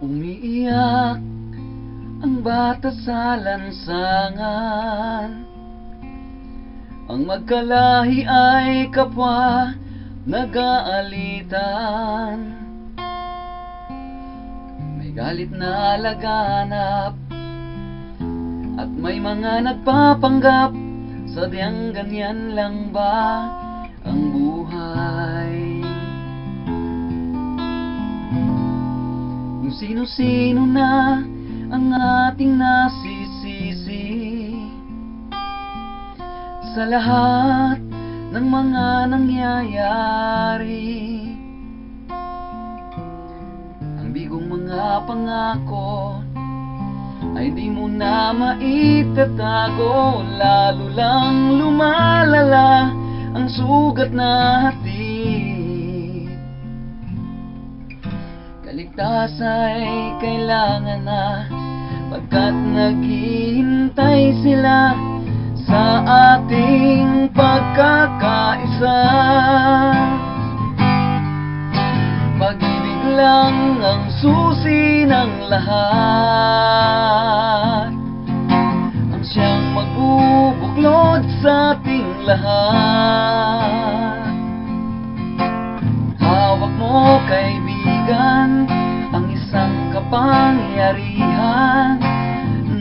Umiiyak ang bata sa lansangan. Ang magkalahi ay kapwa nag-aalitan. May galit na laganap at may mga nagpapanggap. Sadyang ganyan lang ba ang buhay? Kung sino-sino na ang ating nasisisi sa lahat ng mga nangyayari. Ang bigong mga pangako ay di mo na maitatago, lalo lang lumalala ang sugat na hatid. Kaligtas ay kailangan na, pagkat naghihintay sila sa ating pagkakaisa. Pag-ibig lang ang susi ng lahat, ang siyang magbubuklod sa ating lahat. Hawak mo, kaibigan, ang isang kapangyarihan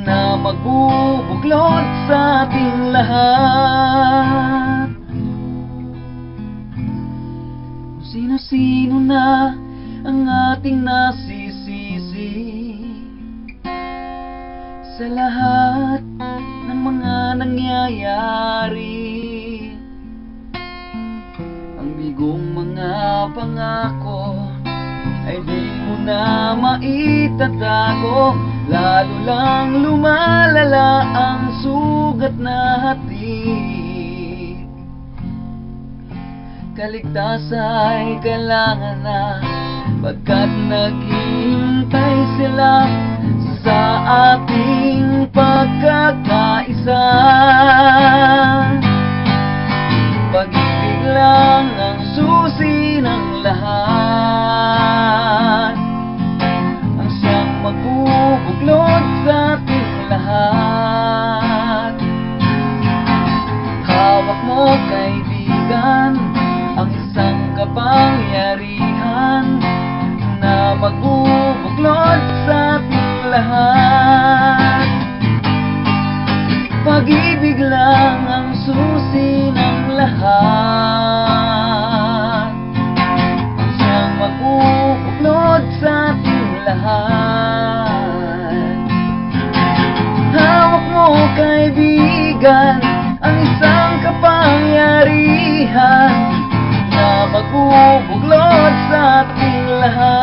na magbubuklod sa ating lahat. Kung sino-sino na ang ating nasisisi sa lahat ng mga nangyayari. Ang bigong mga pangako ay di mo na maitatago, lalo lang lumalala ang sugat na hatid. Kaligtas ay kailangan na, pagkat naghihintay sila sa ating pagkakaisa. Pag-ibig lang ang susi ng lahat, ang siyang magbubuklod sa ating lahat. Hawak mo, kaibigan, ang isang kapangyarihan na magbubuklod sa ating lahat. Pag-ibig lang ang susi ng lahat, ang siyang magbubuklod sa ating lahat. Hawak mo, kaibigan, ang isang kapangyarihan na magbubuklod sa ating lahat.